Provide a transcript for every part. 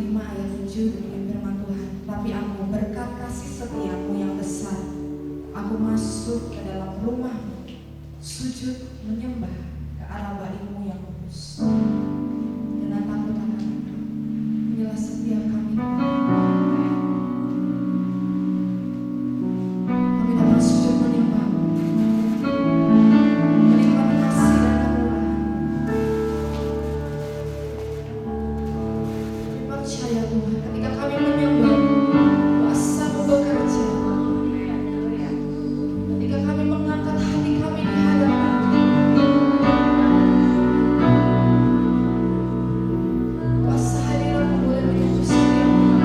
5 ayat 7 dengan firman Tuhan. Tapi aku berkat kasih setiamu yang besar, aku masuk ke dalam rumahmu, sujud menyembah ke arah barimu yang kudus. Dengan takut akan Engkau, inilah setiap kami. Kami dapat sujud menyembah, menikmati kasih dan kemurahan. Percaya Tuhan, ketika kami menyembah, kuasa-Mu bekerja. Ketika kami mengangkat hati kami di hadapan-Mu, kuasa hadirat-Mu boleh menyentuh setiap kami.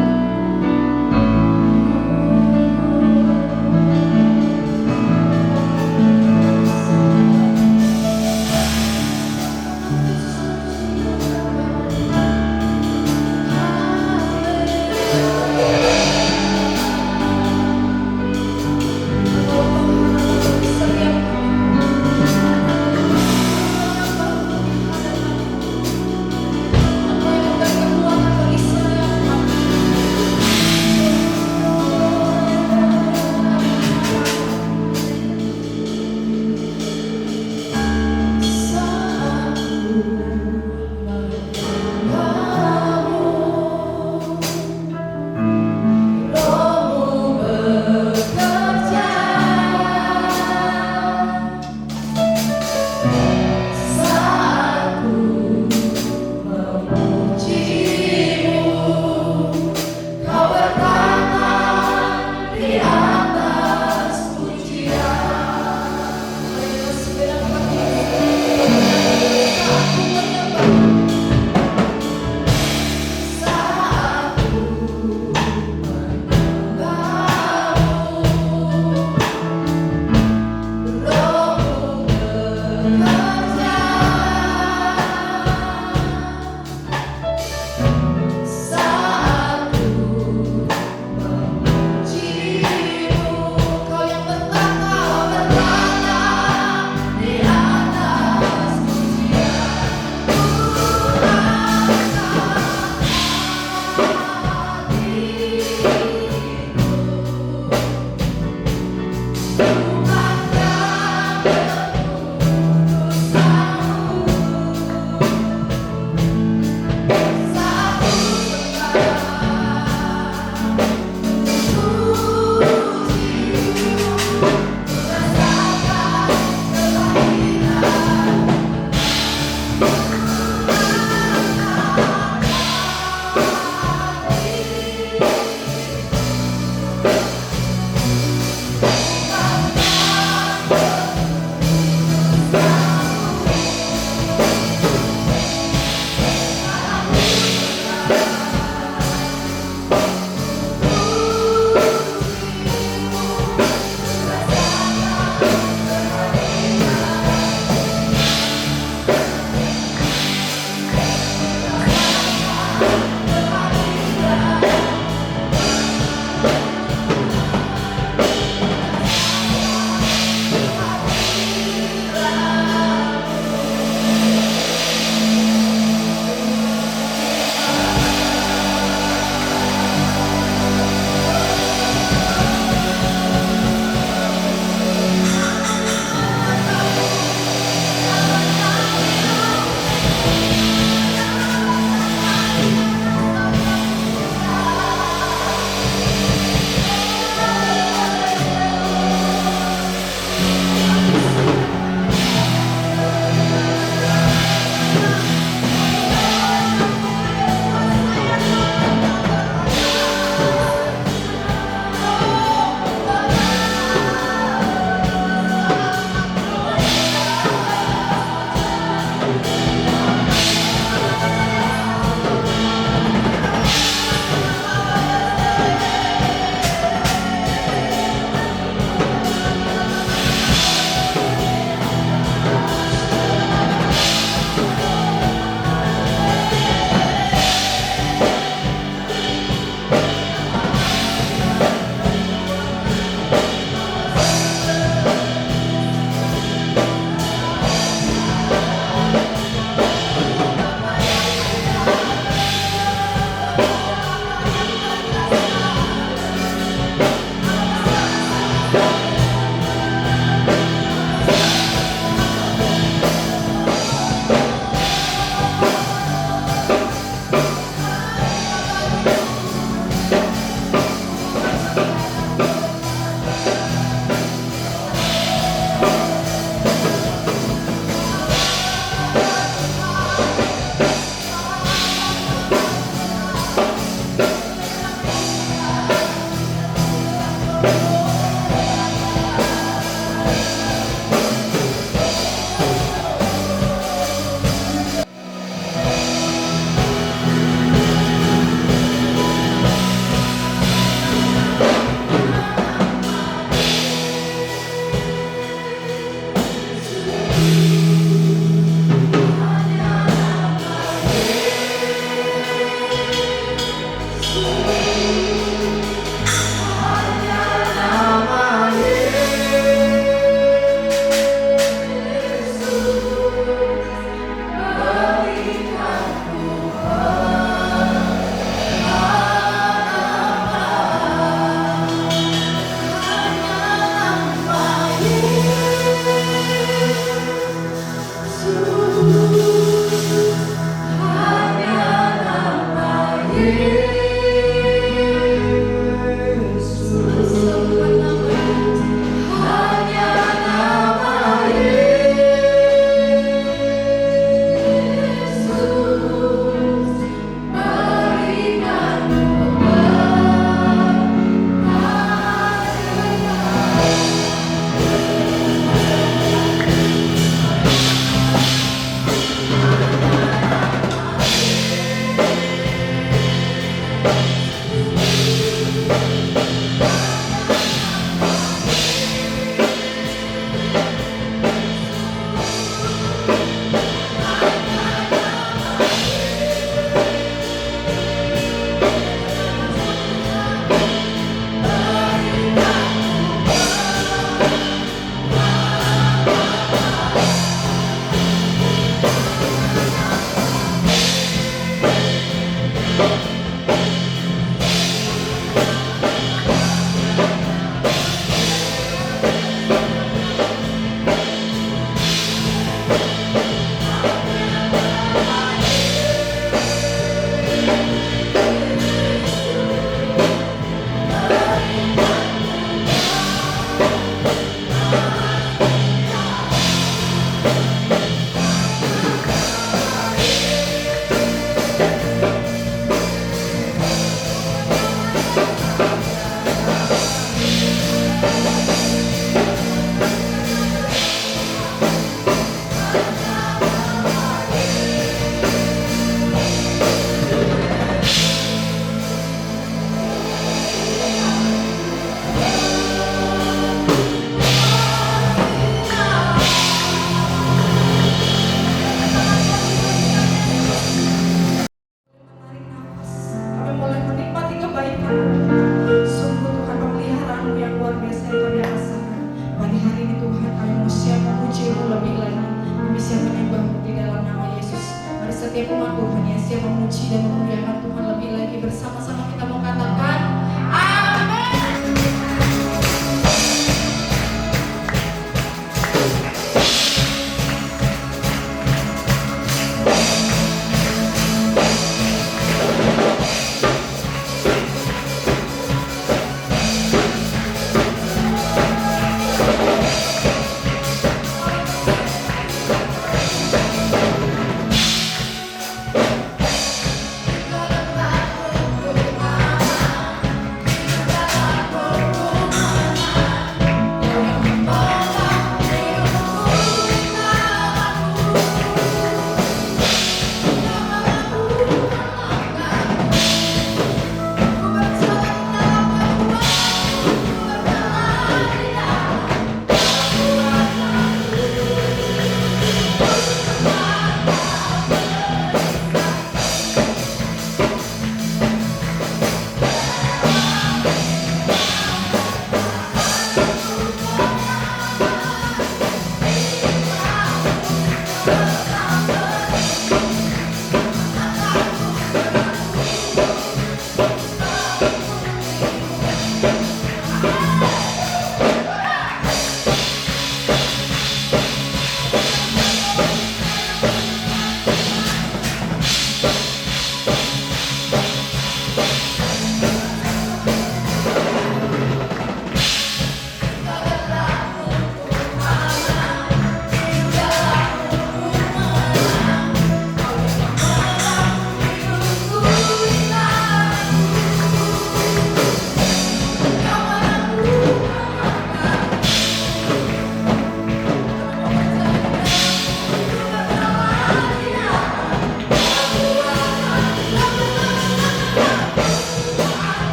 Haleluya.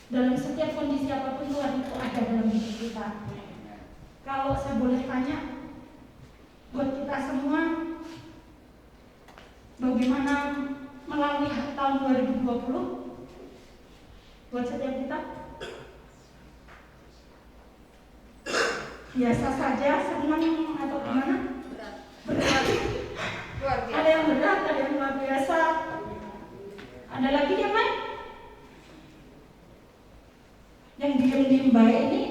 Dalam setiap kondisi apapun Tuhan itu ada dalam hidup kita. Kalau saya boleh tanya, buat kita semua, bagaimana melalui tahun 2020? Buat setiap kita, biasa saja, senang atau gimana? Berat. Ada yang berat, ada yang luar biasa. Ada lagi yang lain? Yang diem-diem baik ini,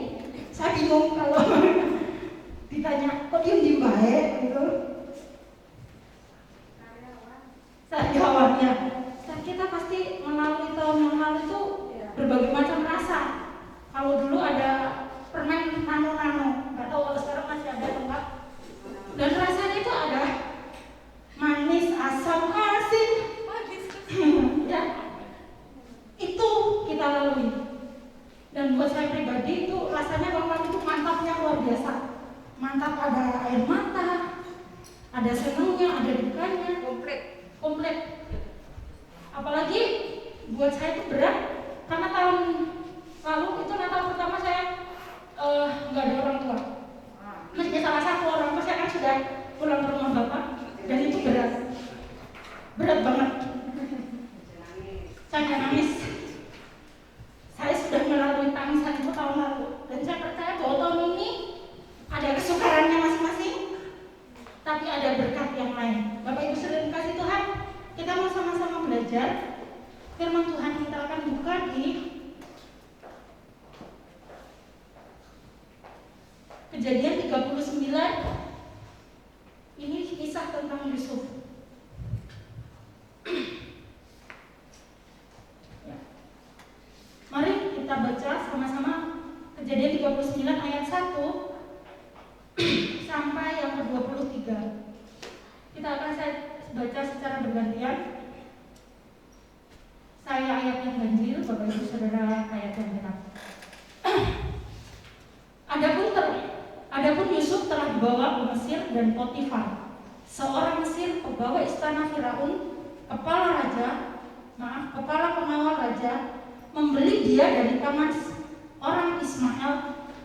saya bingung kalau ditanya, kok diem-diem baik gitu? Karyawannya. Dan kita pasti melalui tahun yang lalu itu berbagai macam rasa. Kalau dulu ada permen nano-nano, nggak tahu kalau sekarang masih ada atau enggak. Dan rasanya itu ada manis, asam, asin. Ya, itu kita lalui. Dan buat saya pribadi itu rasanya waktu itu mantapnya luar biasa. Mantap, ada air mata, ada senangnya, ada dukanya, komplit. Apalagi buat saya itu berat karena tahun lalu itu Natal pertama saya nggak ada orang tua. Masih salah satu orang tua saya kan sudah pulang ke rumah bapak dan itu berat banget. Saya nangis. Saya sudah melalui tangisan itu tahun lalu dan saya percaya bahwa tahun ini ada kesukarannya masing-masing, tapi ada berkat yang lain. Bapak Ibu saudara kasih Tuhan, kita mau sama-sama belajar firman Tuhan. Kita akan buka di Kejadian 39. Ini kisah tentang Yusuf. Mari kita baca sama-sama Kejadian 39 ayat 1 sampai yang ke-23. Kita akan baca secara bergantian. Saya ayat yang ganjil, Bapak Ibu Saudara ayat yang genap. Adapun Yusuf telah dibawa ke Mesir dan Potifar, seorang Mesir pegawai istana Firaun, kepala pengawal raja, membeli dia dari tangan orang Ismail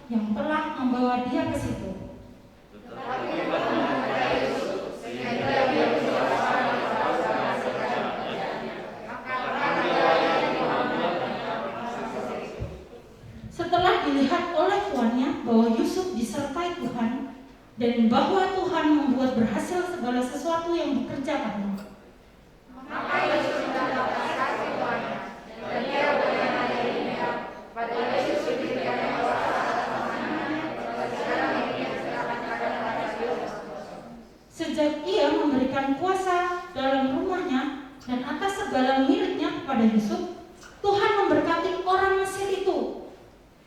yang telah membawa dia ke situ. Setelah dilihat oleh tuannya bahwa Yusuf disertai Tuhan dan bahwa Tuhan membuat berhasil segala sesuatu yang dikerjakannya, maka Yusuf mendapat kasih tuannya dan ia berkata dirinya pada Yusuf diberikan kuasa atas tangannya dan segala miliknya diserahkan pada Yusuf. Sejak ia memberikan kuasa dalam rumahnya dan atas segala miliknya kepada Yusuf, Tuhan memberkati orang Mesir itu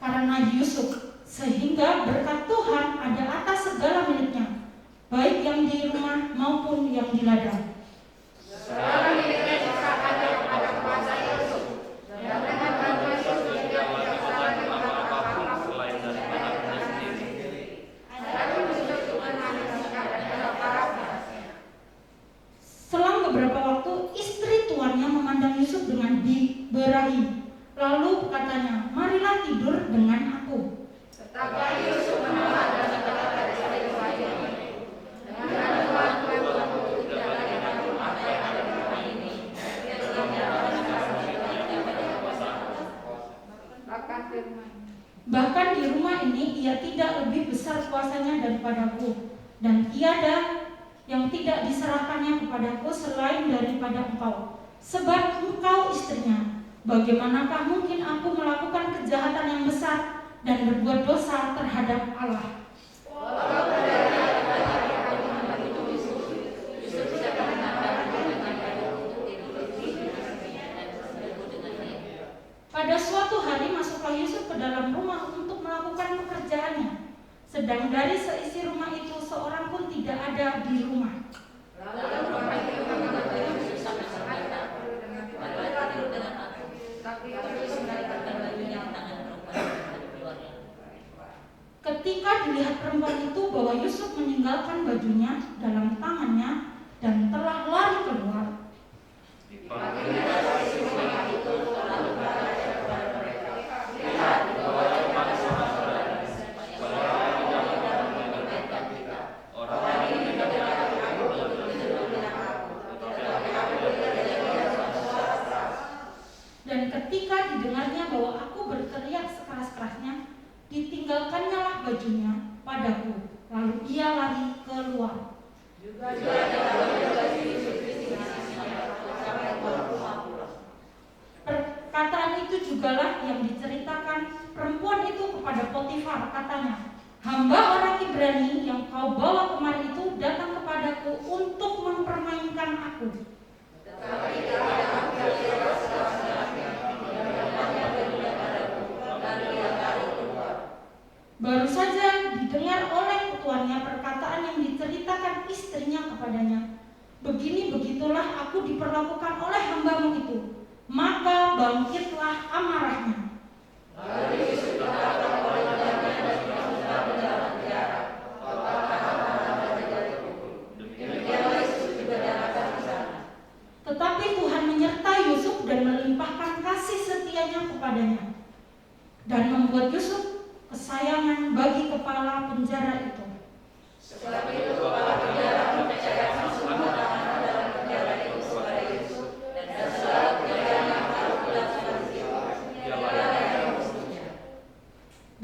karena Yusuf, sehingga berkat Tuhan ada atas segala miliknya, baik yang di rumah maupun yang di ladang. Segala miliknya diserahkan kepada kuasa Yusuf, dan dengan bantuan Yusuf dia tidak salah dengan apapun selain daripada dia sendiri. Adapun Yusuf Tuhan manusia dan dalam para penasihat. Selang beberapa waktu, istri tuannya memandang Yusuf dengan diberahi. Lalu katanya, marilah tidur dengan aku. Tetapi Yusuf menolak dan berkata pada istri tuannya, dengan Tuhan tidak lagi aku apa yang ada di rumah ini. Dia tidak bahkan di rumah ini ia tidak lebih besar kuasanya daripadaku, dan tiada yang tidak diserahkannya kepadaku selain daripada engkau, sebab engkau istrinya. Bagaimanakah mungkin aku melakukan kejahatan yang besar dan berbuat dosa terhadap Allah? Pada suatu hari masuklah Yusuf ke dalam rumah untuk melakukan pekerjaannya, sedang dari seisi rumah itu seorang pun tidak ada di rumah. Ketika dilihat perempuan itu bahwa Yusuf meninggalkan bajunya dalam tangannya dan telah lari keluar, Dan ketika didengarnya bahwa aku berteriak sekeras-kerasnya, ditinggalkannya lah bajunya padaku, lalu ia lari keluar. Perkataan itu jugalah yang diceritakan perempuan itu kepada Potifar, katanya, hamba orang Ibrani yang kau bawa kemari itu datang kepadaku untuk mempermainkan aku. Baru saja didengar oleh tuannya perkataan yang diceritakan istrinya kepadanya. Begini-begitulah aku diperlakukan oleh hambamu itu. Maka bangkitlah amarahnya. Tetapi Tuhan menyertai Yusuf dan melimpahkan kasih setianya kepadanya, dan membuat Yusuf kesayangan bagi kepala penjara itu. Setelah itu kepala penjara mempercayakan semua tahanan dalam penjara itu kepada Yusuf, dan segala pekerjaan yang harus dilakukan dialah yang mengurusnya.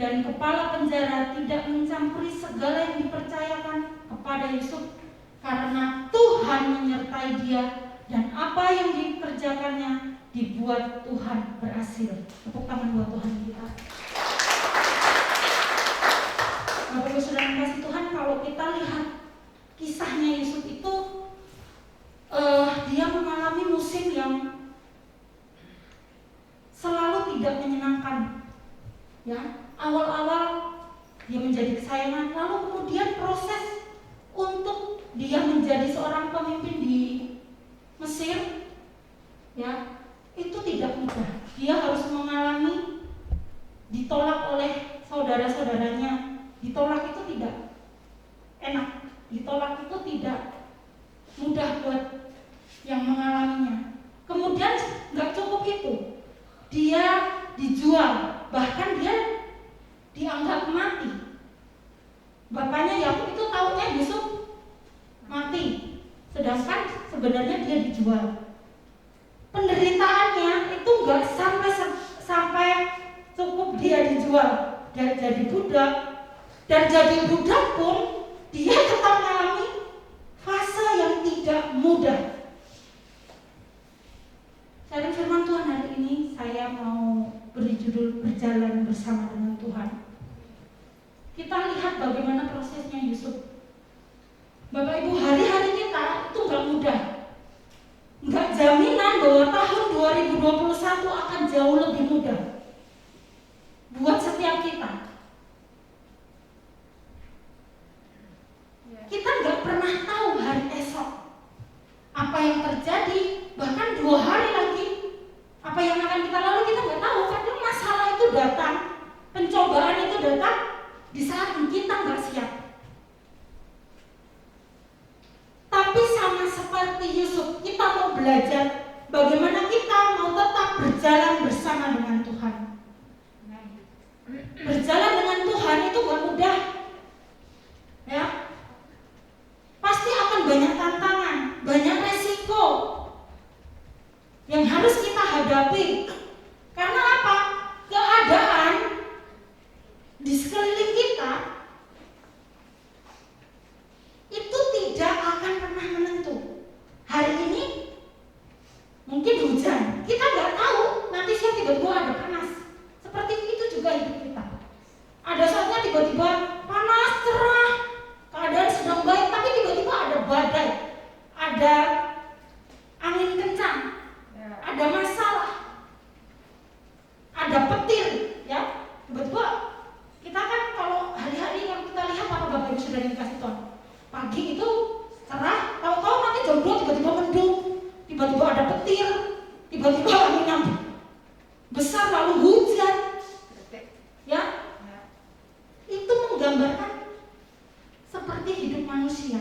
Dan kepala penjara tidak mencampuri segala yang dipercayakan kepada Yusuf, karena Tuhan menyertai dia, dan apa yang dikerjakannya dibuat Tuhan berhasil. Tepuk tangan buat Tuhan kita. Bapak Ibu Saudara yang kasih Tuhan, kalau kita lihat kisahnya Yusuf itu, dia mengalami musim yang selalu tidak menyenangkan. Ya, awal-awal dia menjadi kesayangan, lalu kemudian proses untuk dia menjadi seorang pemimpin di Mesir, ya, itu tidak mudah. Dia harus mengalami ditolak oleh saudara-saudaranya. Ditolak itu tidak enak, ditolak itu tidak mudah buat yang mengalaminya. Kemudian nggak cukup itu, dia dijual, bahkan dia dianggap mati. Bapaknya Yakub itu taunya Yusuf mati, sedangkan sebenarnya dia dijual. Penderitaannya itu nggak sampai cukup dia dijual dan jadi budak. Dan jadi budak pun dia tetap mengalami fase yang tidak mudah. Dari firman Tuhan hari ini saya mau beri judul berjalan bersama dengan Tuhan. Kita lihat bagaimana prosesnya Yusuf. Bapak Ibu, hari-hari kita itu gak mudah. Gak jaminan bahwa tahun 2021 akan jauh lebih mudah buat setiap kita. Kita nggak pernah tahu hari esok apa yang terjadi, bahkan 2 hari lagi apa yang akan kita lalui kita nggak tahu. Kadang masalah itu datang, pencobaan itu datang di saat kita nggak siap. Tapi sama seperti Yusuf, kita mau belajar bagaimana kita mau tetap berjalan bersama dengan Tuhan. Berjalan dengan Tuhan itu nggak mudah, ya. Pasti akan banyak tantangan, banyak resiko yang harus kita hadapi. Karena apa? Keadaan di sekeliling kita itu tidak akan pernah menentu. Hari ini mungkin hujan, kita nggak tahu nanti siang tiba-tiba ada panas. Seperti itu juga hidup kita. Ada saatnya tiba-tiba panas, cerah, keadaan sedang baik, tapi tiba-tiba ada badai, ada angin kencang, ada masalah, ada petir, ya. Tiba-tiba kita kan kalau hari-hari yang kita lihat apa Bapak Ibu sudah dikasih Tuhan, pagi itu cerah, tahu-tahu nanti jam 2 tiba-tiba mendung, tiba-tiba ada petir, tiba-tiba angin yang besar lalu hujan, ya. Itu menggambarkan seperti hidup manusia,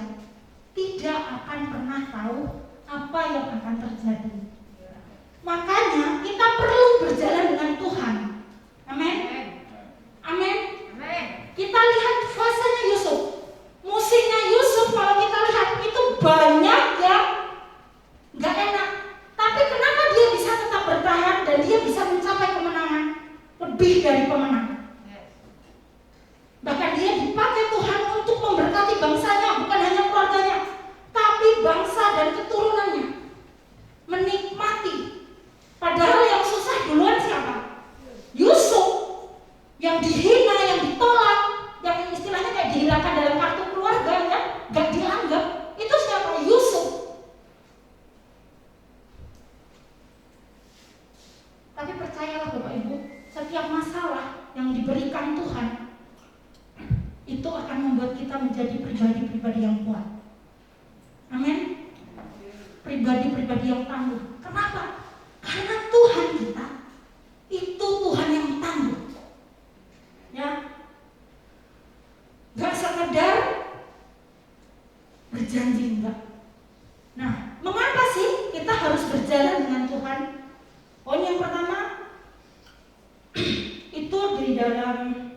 tidak akan pernah tahu apa yang akan terjadi. Makanya kita perlu berjalan dengan Tuhan. Amin. Amin. Kita lihat fasenya Yusuf, musimnya Yusuf kalau lebih dari pemenang. Bahkan dia dipakai Tuhan untuk memberkati bangsanya, bukan hanya keluarganya, tapi bangsa dan keturunannya menikmati. Padahal yang susah duluan siapa? Yusuf, yang dihina, yang ditolak, yang istilahnya kayak dihilangkan dalam kartu keluarga, ya, gak dianggap. Itu siapa? Yusuf. Tapi percayalah Bapak Ibu, setiap masalah yang diberikan Tuhan itu akan membuat kita menjadi pribadi-pribadi yang kuat. Amin. Pribadi-pribadi yang tangguh. Kenapa? Karena Tuhan kita itu Tuhan yang tangguh. Ya. Gak sekedar berjanji, enggak. Nah, mengapa sih kita harus berjalan dengan Tuhan? Poin yang pertama itu di dalam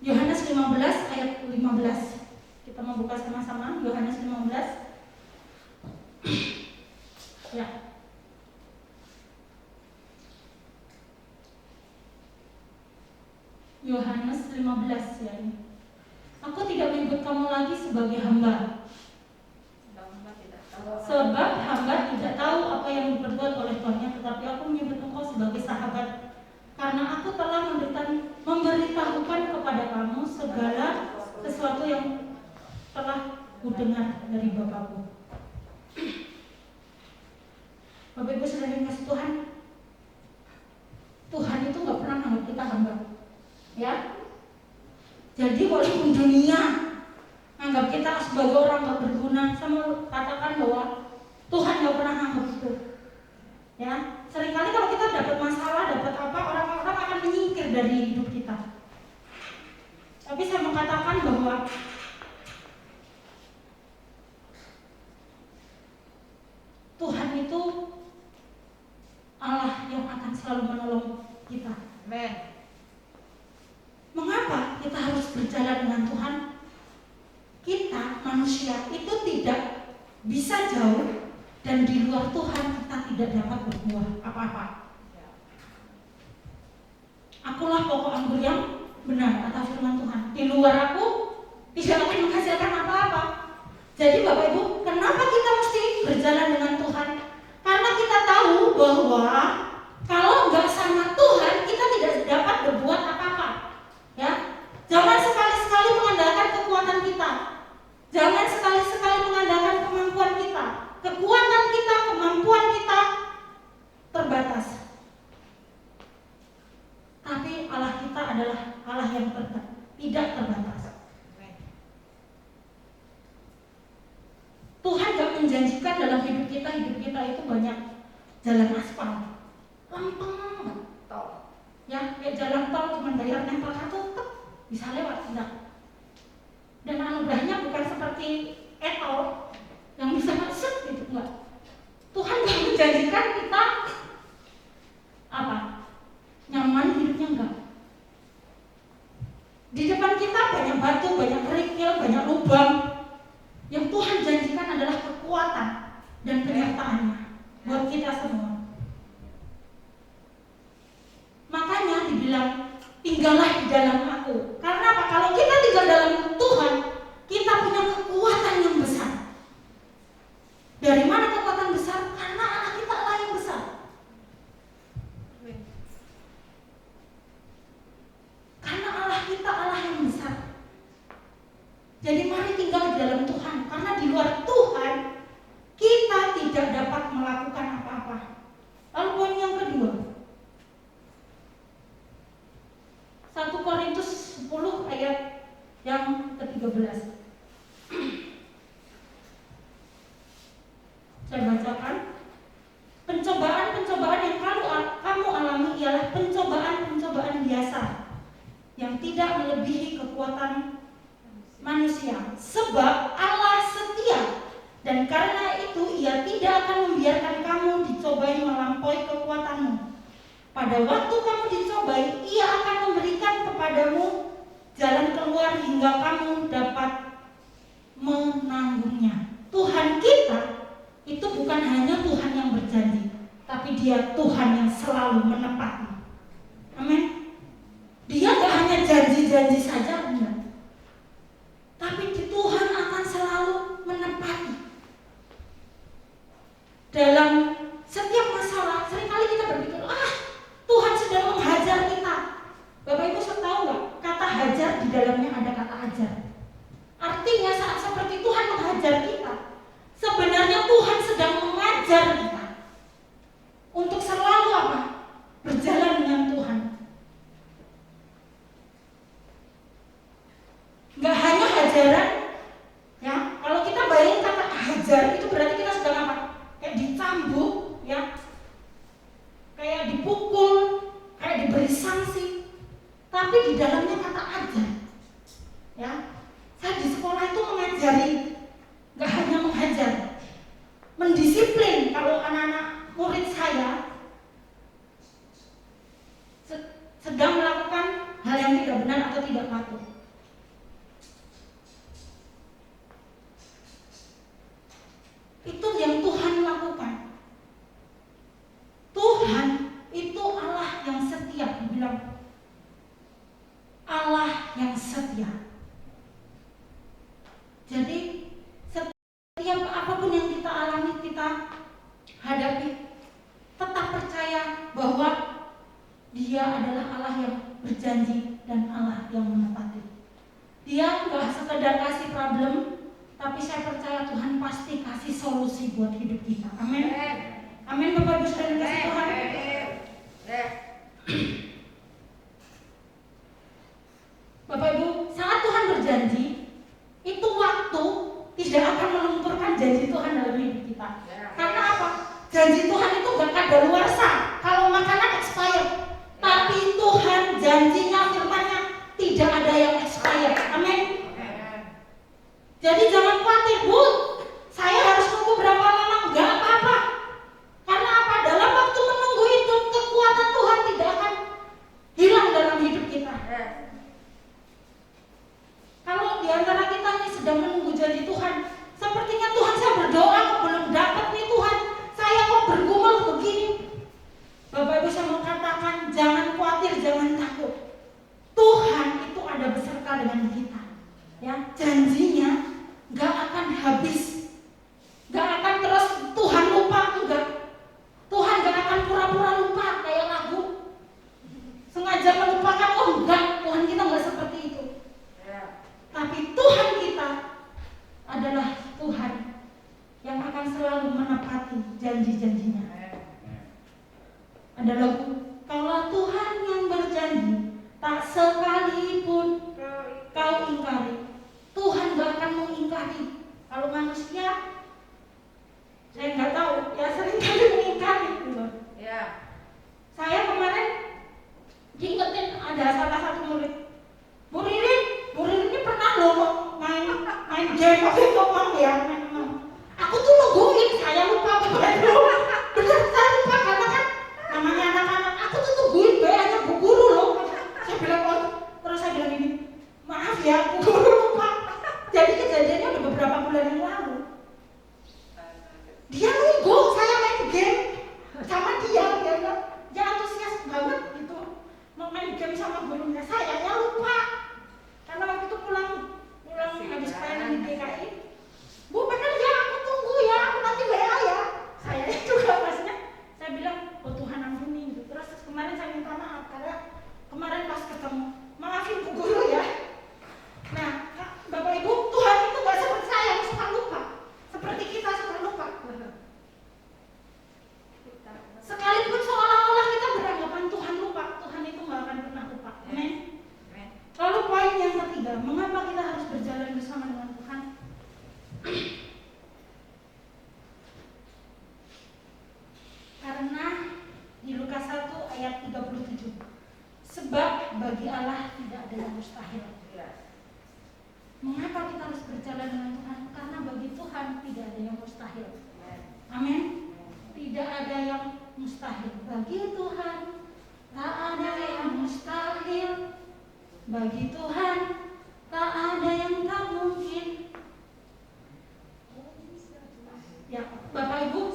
Yohanes 15 ayat 15. Kita membuka sama-sama Yohanes 15. Ya. Yohanes 15 ya. Aku tidak menyebut kamu lagi sebagai hamba. Sebab hamba tidak tahu apa yang diperbuat oleh tuannya, tetapi aku menyebut engkau sebagai sahabat. Karena aku telah memberitahukan kepada kamu segala sesuatu yang telah kudengar dari Bapakku. Bapak Ibu saudara yang kasih Tuhan, Tuhan itu nggak pernah anggap kita hamba, ya. Jadi walaupun dunia anggap kita sebagai orang nggak berguna, saya mau katakan bahwa Tuhan nggak pernah anggap itu, ya. Seringkali kalau kita dapat masalah, dapat apa, orang-orang akan menyingkir dari hidup kita. Tapi saya mau katakan bahwa Tuhan itu Allah yang akan selalu menolong kita. Amen. Mengapa kita harus berjalan dengan Tuhan? Kita manusia itu tidak bisa jauh, dan di luar Tuhan kita tidak dapat berbuah apa-apa. Akulah pokok anggur yang benar, kata firman Tuhan. Di luar aku tidak akan menghasilkan apa-apa. Jadi Bapak Ibu, kenapa kita mesti berjalan dengan Tuhan? Karena kita tahu bahwa kalau nggak sama Tuhan kita tidak dapat berbuat apa-apa. Ya, jangan sekali-sekali mengandalkan kekuatan kita. Jangan sekali-sekali mengandalkan kemampuan kita. Kekuatan kita, kemampuan kita terbatas. Tapi Allah kita adalah Allah yang tidak terbatas. Tuhan gak menjanjikan dalam hidup kita itu banyak jalan aspal, lempeng, tol. Ya, kayak jalan tol cuma bayar nempel kartu, bisa lewat, tidak. Dan anugerahnya bukan seperti etol yang bisa masuk gitu, enggak. Tuhan gak menjanjikan kita apa? Nyaman hidupnya, enggak. Di depan kita banyak batu, banyak kerikil, banyak lubang. Yang Tuhan janjikan adalah kekuatan dan penyertaannya buat kita semua. Makanya dibilang tinggallah di dalam aku. Karena apa? Kalau kita tinggal dalam Tuhan, kita punya kekuatan yang besar. Dari mana kekuatan besar? Karena Allah kita Allah yang besar. Karena Allah kita Allah yang besar. Jadi mari tinggal di dalam Tuhan. Karena di luar Tuhan kita tidak dapat melakukan apa-apa. Lalu poin yang kedua, 1 Korintus 10 ayat yang ke-13. Saya bacakan. Pencobaan-pencobaan yang kamu alami ialah pencobaan-pencobaan biasa yang tidak melebihi kekuatan manusia. Sebab Allah setia, dan karena itu Ia tidak akan membiarkan kamu dicobai melampaui kekuatanmu. Pada waktu kamu dicobai, Ia akan memberikan kepadamu jalan keluar hingga kamu dapat menanggungnya. Tuhan kita itu bukan bukan hanya Tuhan yang berjanji, tapi Dia Tuhan yang selalu menepati. Amin. Dia gak hanya janji-janji saja, enggak. Tapi Tuhan akan selalu menepati. Dalam setiap masalah, seringkali kita berpikir, Tuhan sedang menghajar kita. Bapak Ibu tahu nggak? Kata hajar di dalamnya ada kata ajar. Artinya saat seperti Tuhan menghajar kita, sebenarnya Tuhan sedang mengajar kita untuk selalu apa? Berjalan dengan Tuhan. Nggak hanya hajaran, ya. Kalau kita bayangin kata hajar itu berarti kita sedang apa? Kayak dicambuk, ya. Kayak dipukul, kayak diberi sanksi. Tapi di dalamnya kata ajar, ya. Saya di sekolah itu mengajari, nggak hanya menghajar, mendisiplin. Kalau anak-anak murid saya sedang melakukan hal yang tidak benar atau tidak patuh, itu yang Tuhan lakukan. Tuhan itu Allah yang setia, dibilang Allah yang setia. Jadi setiap apapun yang kita alami, kita hadapi, tetap percaya bahwa Dia adalah Allah yang berjanji dan Allah yang menepati. Dia nggak sekedar kasih problem, tapi saya percaya Tuhan pasti kasih solusi buat hidup kita. Amin. Amin, Bapak Ibu Saudara kasih Tuhan. Bapak Ibu, saat Tuhan berjanji, itu waktu tidak akan melunturkan janji Tuhan dalam hidup kita. Karena apa? Janji Tuhan itu gak kadaluarsa. Kalau makanan expired, tapi Tuhan janjinya, firman-Nya tidak ada yang expired. Amin. Jadi jangan khawatir, Bu, saya harus tunggu berapa lama? Enggak apa-apa. Karena apa? Dalam waktu menunggu itu, kekuatan Tuhan tidak akan hilang dalam hidup kita. Kalau di antara kita ini sedang menunggu janji Tuhan, sepertinya Tuhan, saya berdoa kok belum dapat nih Tuhan, saya kok bergumul begini. Bapak Ibu, saya mau katakan, jangan khawatir, jangan takut. Tuhan itu ada beserta dengan kita. Ya, janjinya gak akan habis, gak akan terus Tuhan lupa, enggak. Tuhan gak akan pura-pura lupa kayak lagu, sengaja melupakan. Oh enggak, Tuhan kita gak seperti itu. Tapi Tuhan kita adalah Tuhan yang akan selalu menepati janji-janjinya. Ada lagu, kalau Tuhan yang berjanji, tak sekalipun kau ingkari. Tuhan gak akan mengingkari. Kalau manusia, saya nggak tahu, ya seringkali mengingkari. Saya kemarin diingetin ada salah satu murid, Bu Ririn ini pernah loh main game waktu itu, main. Aku tuh nungguin, saya lupa bener, saya lupa karena kan namanya anak-anak. Aku tuh tungguin bayarnya Bu Guru loh. Saya bilang, terus saya bilang ini, maaf ya Bu Guru lupa. Jadi kejadiannya udah beberapa bulan yang lalu. Dia nunggu saya main game sama dia antusias banget gitu, mau main game sama gurunya. Sayangnya lupa. Karena waktu itu pulang habis pelayanan di DKI, Bu bener ya, aku tunggu ya, aku nanti WA ya. Saya juga maksudnya, saya bilang, oh Tuhan ampuni gitu. Terus kemarin saya minta maaf karena kemarin pas ketemu, maafin Bu Guru ya. Nah, Bapak Ibu, Tuhan itu gak seperti saya yang suka lupa, seperti kita suka lupa. Sekalipun seolah-olah kita beranggapan Tuhan lupa, Tuhan itu gak akan pernah lupa. Amin. Lalu poin yang ketiga, mengapa kita harus berjalan bersama dengan Tuhan? Karena di Lukas 1 ayat 37, sebab bagi Allah tidak ada yang mustahil. Mengapa kita harus berjalan dengan Tuhan? Karena bagi Tuhan tidak ada yang mustahil. Amin. Tidak ada yang mustahil. Bagi Tuhan tak ada yang mustahil. Bagi Tuhan tak ada yang tak mungkin. Ya, Bapak Ibu,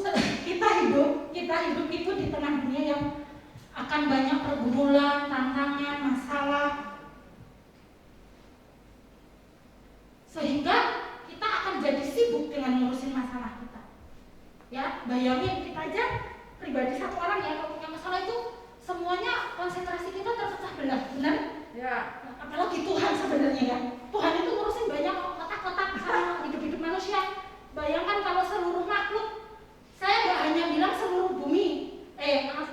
di tengah dunia yang akan banyak pergumulan, tantangan, masalah. Sehingga kita akan jadi sibuk dengan ngurusin masalah kita. Ya, bayangin kita aja pribadi satu orang ya kalau punya masalah itu semuanya konsentrasi kita terpecah belah, benar? Ya. Apalagi Tuhan sebenarnya ya. Tuhan itu ngurusin banyak kotak-kotak sama hidup-hidup manusia. Bayangkan kalau seluruh makhluk, saya nggak hanya bilang seluruh bumi,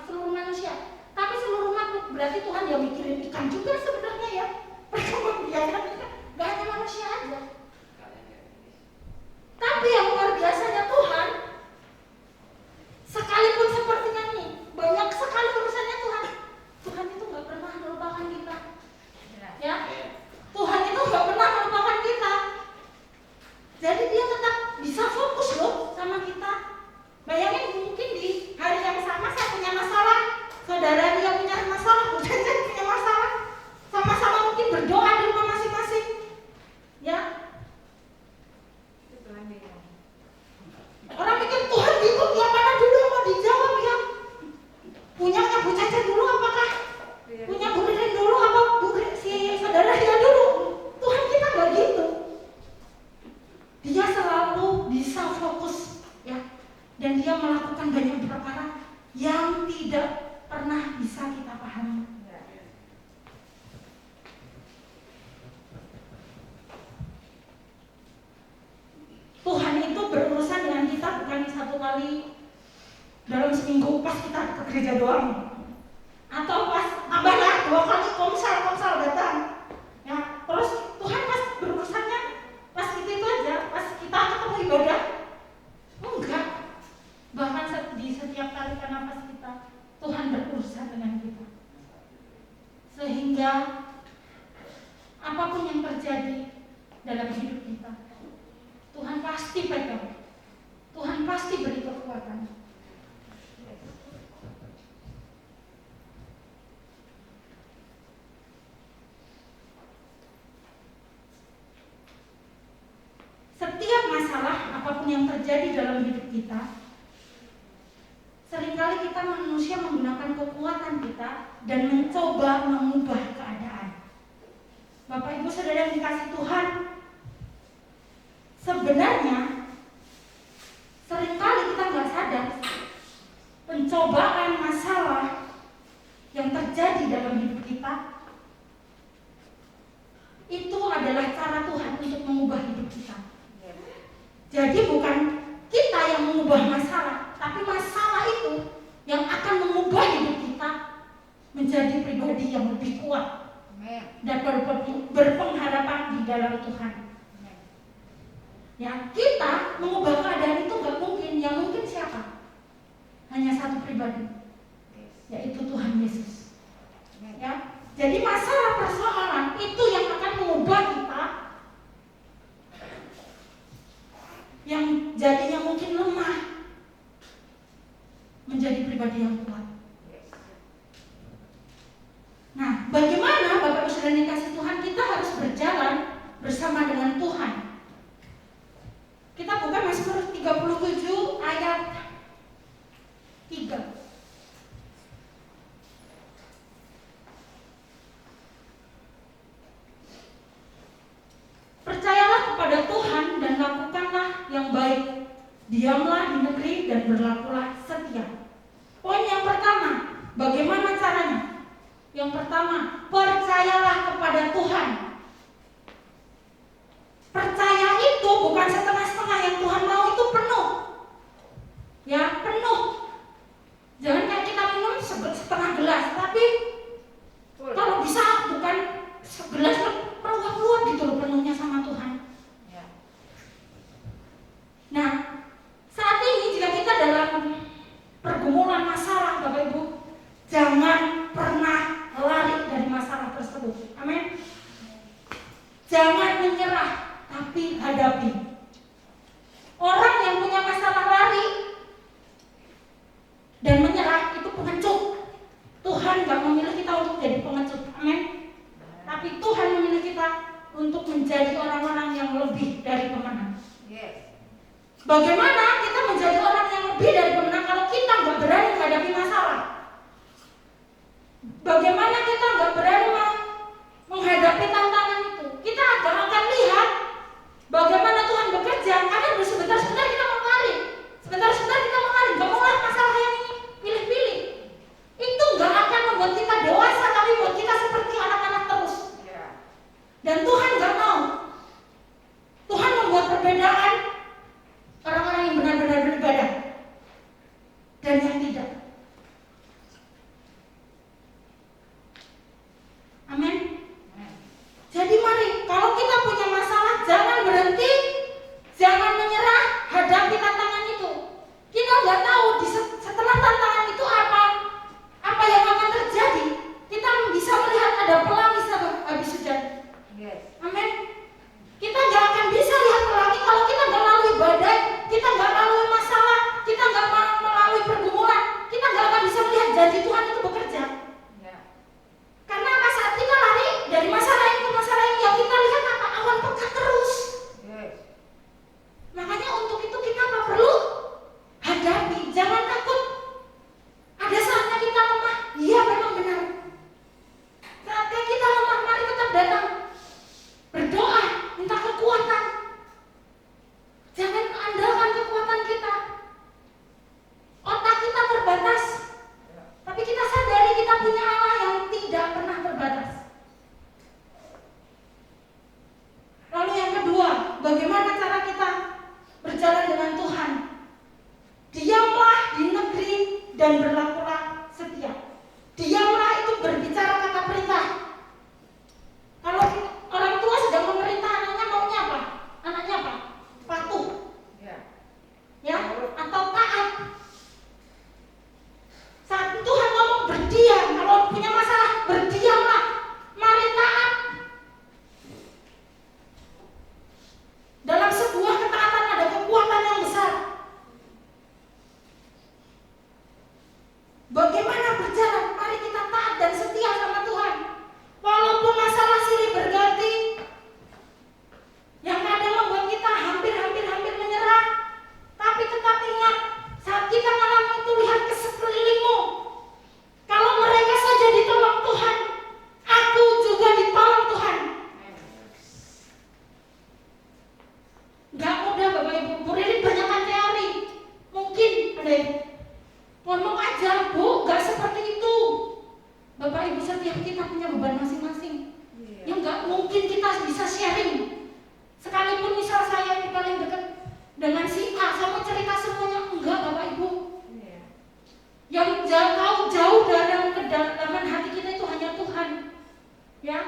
seluruh manusia, tapi seluruh makhluk, berarti Tuhan yang mikirin ikan juga sebenarnya ya. Perkembangbiakan ikan, nggak hanya manusia aja. Tapi yang luar biasanya Tuhan, sekalipun sepertinya nih, banyak sekali urusannya Tuhan. Tuhan itu nggak pernah melupakan kita. Ya, Tuhan itu nggak pernah melupakan kita. Jadi dia tetap bisa fokus loh sama kita. Bayangin mungkin di hari yang sama saya punya masalah, saudara dia punya masalah, bukan saya punya masalah. Sama-sama mungkin berdoa di rumah masing-masing. Ya. Orang pikir Tuhan bingung yang mana dulu yang mau dijawab ya. Punyanya Bu Caca dulu apakah? Punya Bu Ririn dulu apa si saudara dia dulu? Tuhan kita nggak gitu. Dia selalu bisa fokus ya, dan dia melakukan banyak perkara yang tidak pernah bisa kita pahami. Tuhan itu berurusan dengan kita bukan satu kali dalam seminggu pas kita ke gereja doang, atau pas abah 2 kali komsal datang. Ya, terus Tuhan pas berurusannya pas itu aja, pas kita ketemu ibadah. Enggak. Bahkan di setiap kali nafas kita, Tuhan berurusan dengan kita. Sehingga apapun yang terjadi dalam hidup kita, Tuhan pasti pegang. Tuhan pasti beri kekuatan. Setiap masalah apapun yang terjadi dalam hidup kita, seringkali kita manusia menggunakan kekuatan kita dan mencoba mengubah keadaan. Bapak Ibu Saudara yang dikasihi Tuhan, sebenarnya seringkali kita nggak sadar pencobaan masalah yang terjadi dalam hidup kita itu adalah cara Tuhan untuk mengubah hidup kita. Jadi bukan kita yang mengubah masalah, tapi masalah itu yang akan mengubah hidup kita menjadi pribadi yang lebih kuat dan berpengharapan di dalam Tuhan. Ya, kita mengubah keadaan itu nggak mungkin. Yang mungkin siapa? Hanya satu pribadi, yaitu Tuhan Yesus. Ya, jadi masalah persoalan itu yang akan mengubah kita, yang jadinya mungkin lemah menjadi pribadi yang kuat. Nah, bagaimana Bapak Ibu Saudara dikasih Tuhan, kita harus berjalan bersama dengan Tuhan. Kita buka Mazmur 37 ayat 3. Percayalah kepada Tuhan dan lakukanlah yang baik. Diamlah di negeri dan berlakulah setia. Poin yang pertama, bagaimana caranya? Yang pertama, percayalah kepada Tuhan. Percaya itu bukan setengah-setengah, yang Tuhan mau itu penuh. Ya, penuh. Jangan kayak kita minum setengah gelas, tapi kalau bisa bukan segelas peluap-peluap gitu loh penuhnya sama Tuhan. Nah, saat ini jika kita dalam pergumulan masalah, Bapak Ibu, jangan pernah lari dari masalah tersebut. Amin. Jangan menyerah, tapi hadapi. Orang yang punya masalah lari dan menyerah itu pengecut. Tuhan gak memilih kita untuk jadi pengecut. Amin. Tapi Tuhan memilih kita untuk menjadi orang-orang yang lebih dari pemenang. Bagaimana kita menjadi orang yang lebih dari pemenang kalau kita nggak berani menghadapi masalah? menghadapi tantangan itu, kita akan lihat bagaimana Tuhan bekerja. Karena sebentar-sebentar kita mau lari, sebentar-sebentar kita mau lari, gak mau lah masalah yang ini pilih-pilih. Itu gak akan membuat kita dewasa, tapi membuat kita seperti anak-anak terus. Dan Tuhan gak mau. Tuhan membuat perbedaan orang-orang yang benar-benar beribadah dan yang tidak. Amin. Jadi mari, kalau kita punya masalah, jangan berhenti, jangan menyerah, hadapi tantangan itu. Kita nggak tahu setelah tantangan itu apa yang akan terjadi. Kita bisa melihat ada pelangi habis hujan. Amin. Kita nggak akan bisa lihat pelangi kalau kita nggak lalui badai, kita nggak lalui masalah, kita nggak melalui pergumulan, kita nggak akan bisa melihat janji Tuhan itu bekerja. Karena saat kita lari dari masalah ini ke masalah ini, yang kita lihat apa? Awan pekat terus. Makanya untuk itu kita perlu hadapi, jangan takut. Ada saatnya kita lemah, iya memang benar. Saatnya kita lemah, mari tetap datang berdoa, minta kekuatan. Jangan andalkan kekuatan kita. Otak kita terbatas, tapi kita sadari kita punya Allah yang tidak pernah terbatas. Lalu yang kedua, bagaimana cara kita berjalan dengan Tuhan? Diamlah di negeri dan berlakulah setia. Diamlah itu berbicara kata perintah. Kalau orang tua sedang memerintah anaknya, maunya apa? Anaknya apa? Patuh. Ya, atau taat. Saat Tuhan ngomong berdiam, kalau punya masalah berdiamlah, mari taat. Dalam sebuah ketaatan ada kekuatan yang besar. Bagaimana berjalan? Mari kita taat dan setia sama Tuhan. Walaupun masalah silih berganti, yang kadang membuat kita hampir menyerah, tapi tetap ingat, saat kita mengalami itu, lihat ke sekelilingmu. Kalau mereka saja ditolong Tuhan, aku juga ditolong Tuhan. Gak mudah Bapak Ibu, murid banyakkan teori. Mungkin ada yang ngomong aja, Bu, gak seperti itu. Bapak Ibu, setiap kita punya beban masing-masing. Yang gak mungkin kita bisa sharing. Sekalipun misal saya yang paling dekat dengan si A, saya mau cerita semuanya, enggak Bapak Ibu. Yang jauh dalam kedalaman hati kita itu hanya Tuhan. Ya,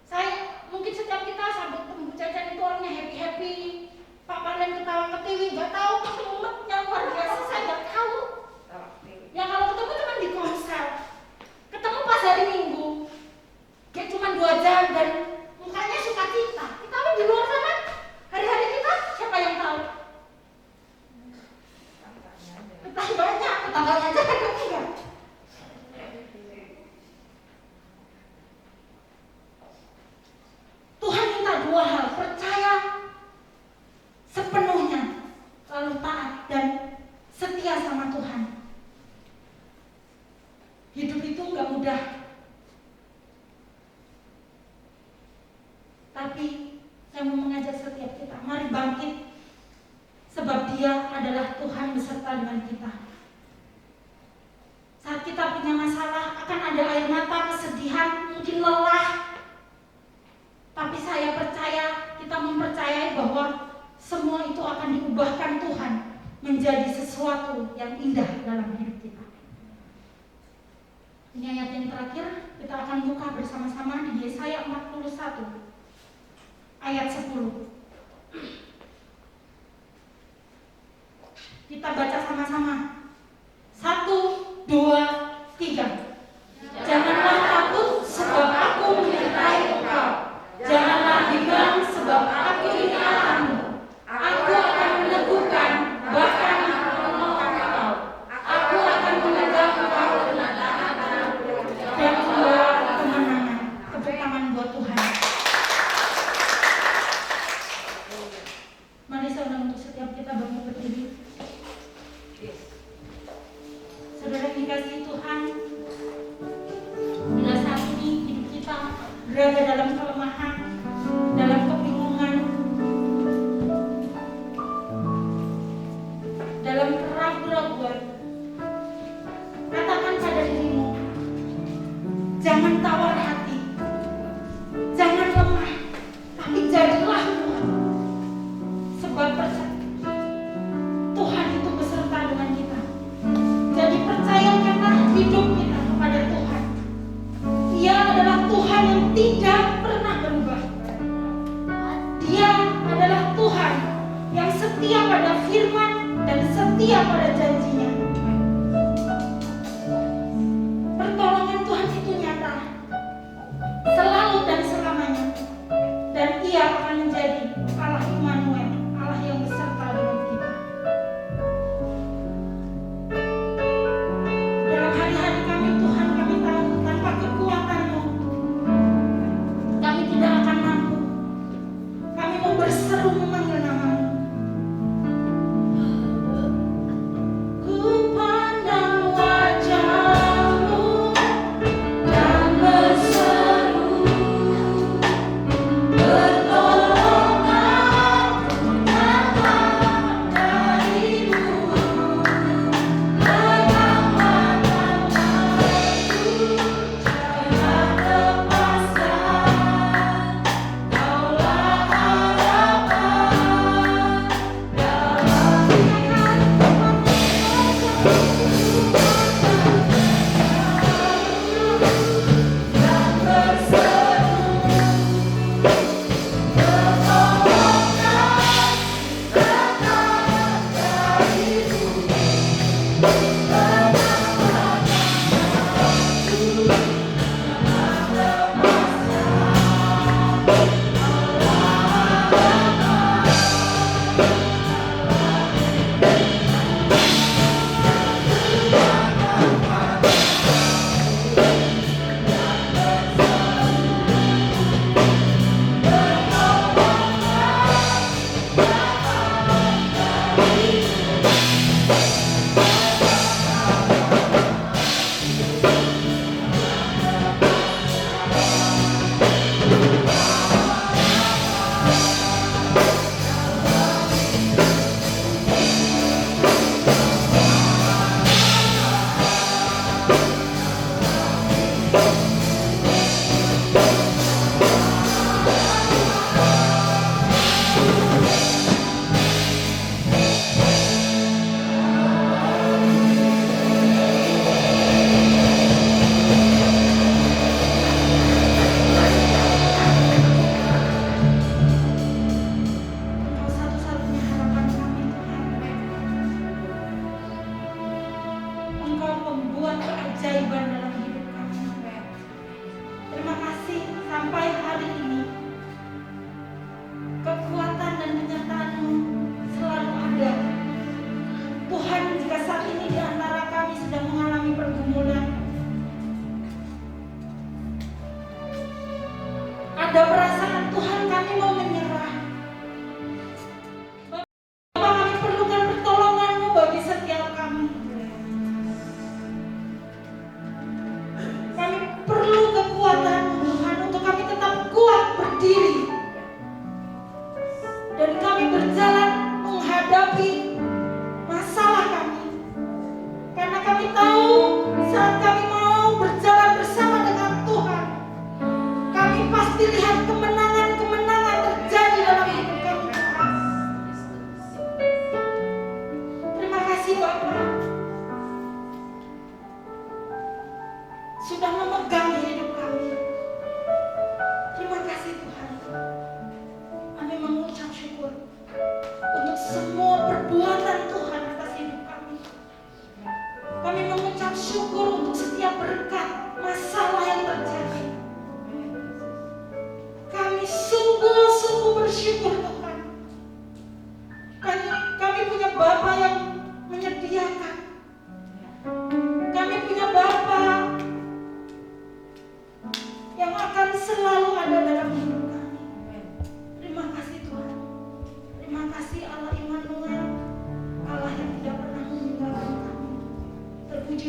saya mungkin setiap kita sambut Bu Cacan itu orangnya happy, Pak Parlen ketawa ketiwi, nggak tahu ketemunya luar biasa, saya nggak tahu. Ya kalau ketemu cuma di konser, ketemu pas hari Minggu, kayak cuma 2 jam dan mukanya sukacita. Tapi di luar sana hari-hari kita siapa yang tahu? Tetangganya aja kan enggak. Tuhan minta 2 hal, percaya sepenuhnya, lalu taat dan setia sama Tuhan. Hidup itu enggak mudah, tapi saya mau mengajak setiap kita, mari bangkit, sebab Dia adalah Tuhan beserta dengan kita. Saat kita punya masalah, akan ada air mata, kesedihan, mungkin lelah. Tapi saya percaya, kita mempercayai bahwa semua itu akan diubahkan Tuhan menjadi sesuatu yang indah dalam hidup kita. Ini ayat yang terakhir, kita akan buka bersama-sama di Yesaya 41 ayat 10. Kita baca sama-sama. 1, 2, 3. Janganlah takut sebab aku menyertai engkau. Janganlah bimbang sebab aku ini Allahmu. Aku akan meneguhkan, bahkan menolong engkau. Aku akan memegang engkau dengan tangan kananku dan membawa kemenangan. Tepuk tangan buat Tuhan. Mari saya undang untuk setiap kita bangkit berdiri. dalam keraguan-raguan, katakan pada dirimu, jangan tawar hati, jangan lemah, tapi jadilah kuat. Sebab Tuhan itu beserta dengan kita. Jadi percayakanlah hidup kita kepada Tuhan. Dia adalah Tuhan yang tidak pernah berubah. Dia adalah Tuhan yang setia pada firman dan setia pada janjinya. Pertolongan Tuhan itu nyata, selalu dan selamanya. Dan Ia akan menjadi Allah Immanuel, Allah yang beserta dengan kita. Dalam hari-hari kami Tuhan, kami tahu tanpa kekuatan-Mu kami tidak akan mampu. Kami mau berseru memanggil nama-Mu. Ku pandang wajah-Mu dan berseru, pertolongan datang dari-Mu. Pegang mata-mataku, jangan lepaskan. Kaulah harapan dalam dan berseru, pertolongan datang dari-Mu. Engkau satu-satunya harapan kami Tuhan. Engkau pembuat keajaiban dalam hidup kami. Terima kasih sampai hari ini kekuatan dan penyertaan-Mu selalu ada. Tuhan, jika saat ini di antara kami sedang mengalami pergumulan, ada perasaan Tuhan kami mau menyerah, Bapak, kami perlukan pertolongan-Mu bagi setiap kami. Kami perlu kekuatan-Mu Tuhan untuk kami tetap kuat berdiri dan kami berjalan menghadapi masalah kami. Karena kami tahu saat kami mau berjalan bersama dengan Tuhan, kami pasti lihat kemenangan-kemenangan terjadi dalam hidup kami Tuhan. Terima kasih Bapak sudah memegang hidup kami. Terima kasih Tuhan. Kami mengucap syukur untuk semua perbuatan Tuhan atas hidup kami. Kami mengucap syukur untuk setiap berkat masalah yang terjadi. Kami sungguh-sungguh bersyukur Tuhan. Kami punya Bapa yang menyediakan. Kami punya Bapa yang akan selalu ada dalam hidup kami. Terima kasih Tuhan. Terima kasih Allah Immanuel, Allah yang tidak pernah meninggalkan kami. Terpuji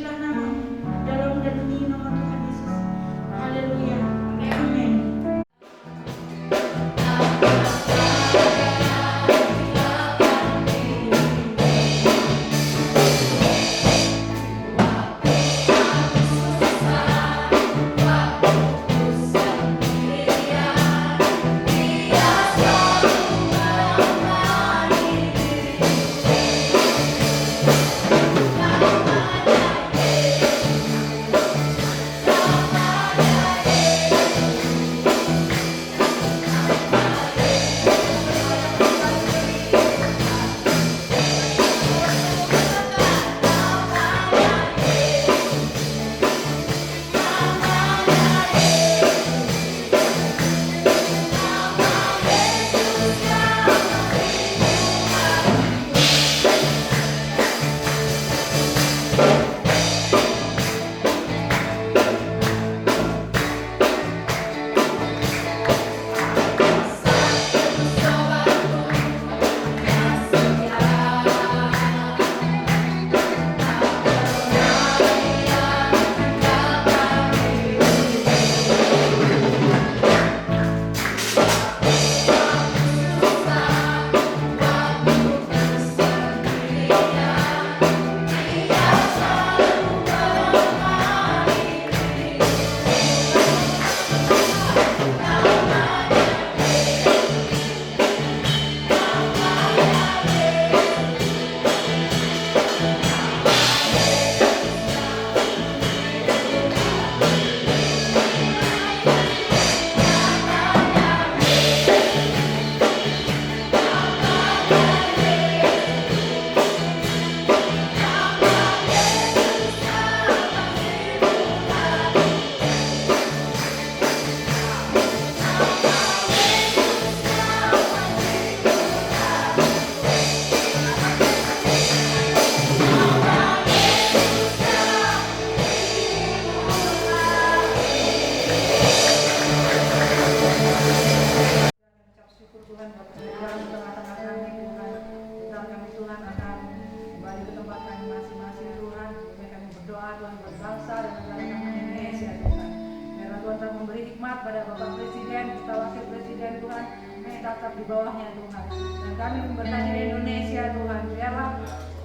berdoa Tuhan buat bangsa dan negara kami Indonesia Tuhan. Biarlah Tuhan telah memberi hikmat pada Bapak Presiden, serta Wakil Presiden Tuhan, tetap di bawahnya Tuhan. Dan kami memberkati Indonesia Tuhan. Biarlah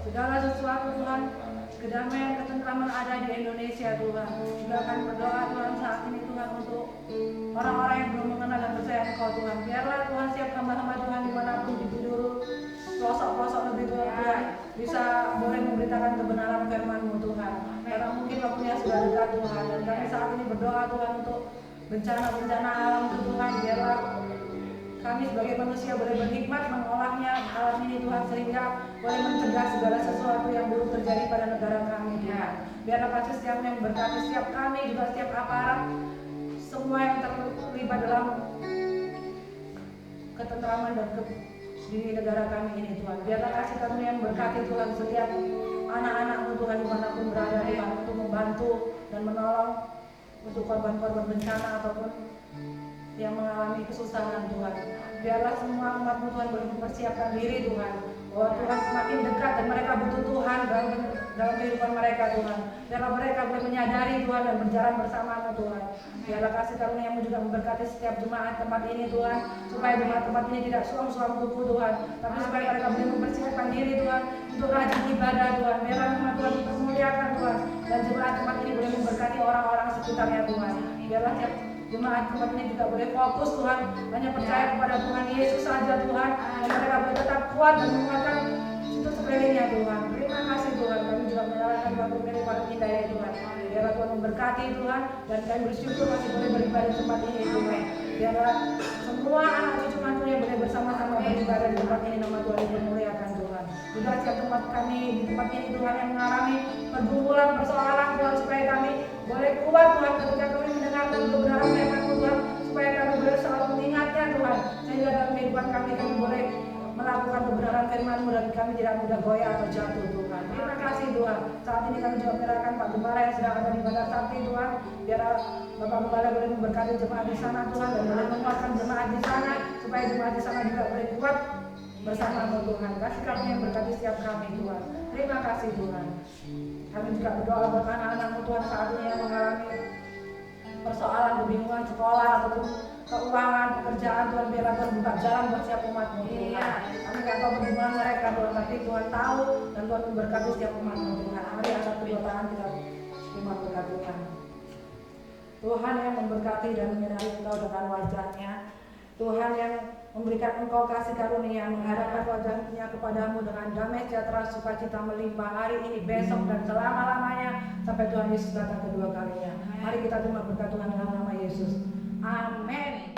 segala sesuatu Tuhan, kedamaian, ketentraman ada di Indonesia Tuhan. Juga akan berdoa Tuhan saat ini Tuhan untuk orang-orang yang belum mengenal dan percaya Engkau Tuhan. Biarlah Tuhan siap hamba-hamba Tuhan dimanapun di penjuru pelosok-pelosok negeri Tuhan bisa boleh memberitakan kebenaran firman-Mu Tuhan. Karena mungkin waktunya sudah dekat Tuhan. Dan kami saat ini berdoa Tuhan untuk bencana-bencana alam Tuhan. Biarlah kami sebagai manusia boleh berhikmat mengolahnya alam ini Tuhan, sehingga boleh mencegah segala sesuatu yang buruk terjadi pada negara kami Tuhan. Biarlah kasih setiap yang berkati setiap kami, juga setiap aparat, semua yang terlibat dalam ketentraman dan di negara kami ini Tuhan. Biarlah kasih kami yang berkati Tuhan setiap anak-anak-Mu Tuhan dimanapun berada Tuhan, untuk membantu dan menolong untuk korban-korban bencana ataupun yang mengalami kesusahan Tuhan. Biarlah semua umat-Mu Tuhan boleh mempersiapkan diri Tuhan, bahwa Tuhan semakin dekat dan mereka butuh Tuhan dalam kehidupan mereka Tuhan. Biarlah mereka boleh menyadari Tuhan dan berjalan bersama-Mu Tuhan. Biarlah kasih karunia-Mu juga memberkati setiap jemaat tempat ini Tuhan, supaya jemaat tempat ini tidak suam-suam kuku Tuhan, tapi supaya mereka boleh mempersiapkan diri Tuhan untuk rajin ibadah Tuhan. Biarlah nama Tuhan dipermuliakan Tuhan, dan jemaat tempat ini boleh memberkati orang-orang sekitarnya Tuhan. Biarlah tiap jemaat tempat ini juga boleh fokus Tuhan, hanya percaya kepada Tuhan Yesus saja Tuhan, dan mereka boleh tetap kuat dan menguatkan situ sekelilingnya Tuhan. Terima kasih Tuhan, kami juga menyerahkan waktu kami pada Indah ya Tuhan. Biarlah Tuhan memberkati Tuhan, dan kami bersyukur masih boleh beribadah di tempat ini Tuhan. Biarlah semua anak cucu mantu yang boleh bersama-sama beribadah di tempat ini, nama Tuhan dipermuliakan Tuhan. Juga setiap tempat kami di tempat ini Tuhan yang mengalami pergumulan, persoalan Tuhan, supaya kami boleh kuat Tuhan ketika kami mendengarkan kebenaran firman-Mu Tuhan, supaya kami boleh selalu mengingatnya Tuhan, sehingga dalam kehidupan kami boleh melakukan kebenaran firman-Mu dan kami tidak mudah goyah atau jatuh Tuhan. Terima kasih Tuhan. Saat ini kami juga menyerahkan Pak Gembala yang sedang ada di Bandar Sakti Tuhan. Biar Bapak Gembala boleh memberkati jemaat di sana Tuhan, dan boleh menguatkan jemaat di sana, supaya jemaat di sana juga boleh kuat bersama-Mu Tuhan. Kasih kami yang berkati setiap kami Tuhan. Terima kasih Tuhan. Kami juga berdoa buat anak-anak-Mu Tuhan saat ini yang mengalami persoalan kebingungan sekolah ataupun keuangan, pekerjaan Tuhan. Biarlah Tuhan buka jalan buat setiap umat-Mu Tuhan. Kami tidak tahu bagaimana mereka Tuhan, tapi Tuhan tahu, dan Tuhan memberkati setiap umat-Mu Tuhan. Mari angkat kedua tangan kita terima berkat Tuhan. Tuhan yang memberkati dan menyinari Engkau dengan wajah-Nya, Tuhan yang memberikan Engkau kasih karunia, menghadapkan wajah-Nya kepadamu dengan damai sejahtera, sukacita melimpah hari ini, besok, dan selama-lamanya sampai Tuhan Yesus datang kedua kalinya. Mari kita terima berkat Tuhan dalam nama Yesus. Amin.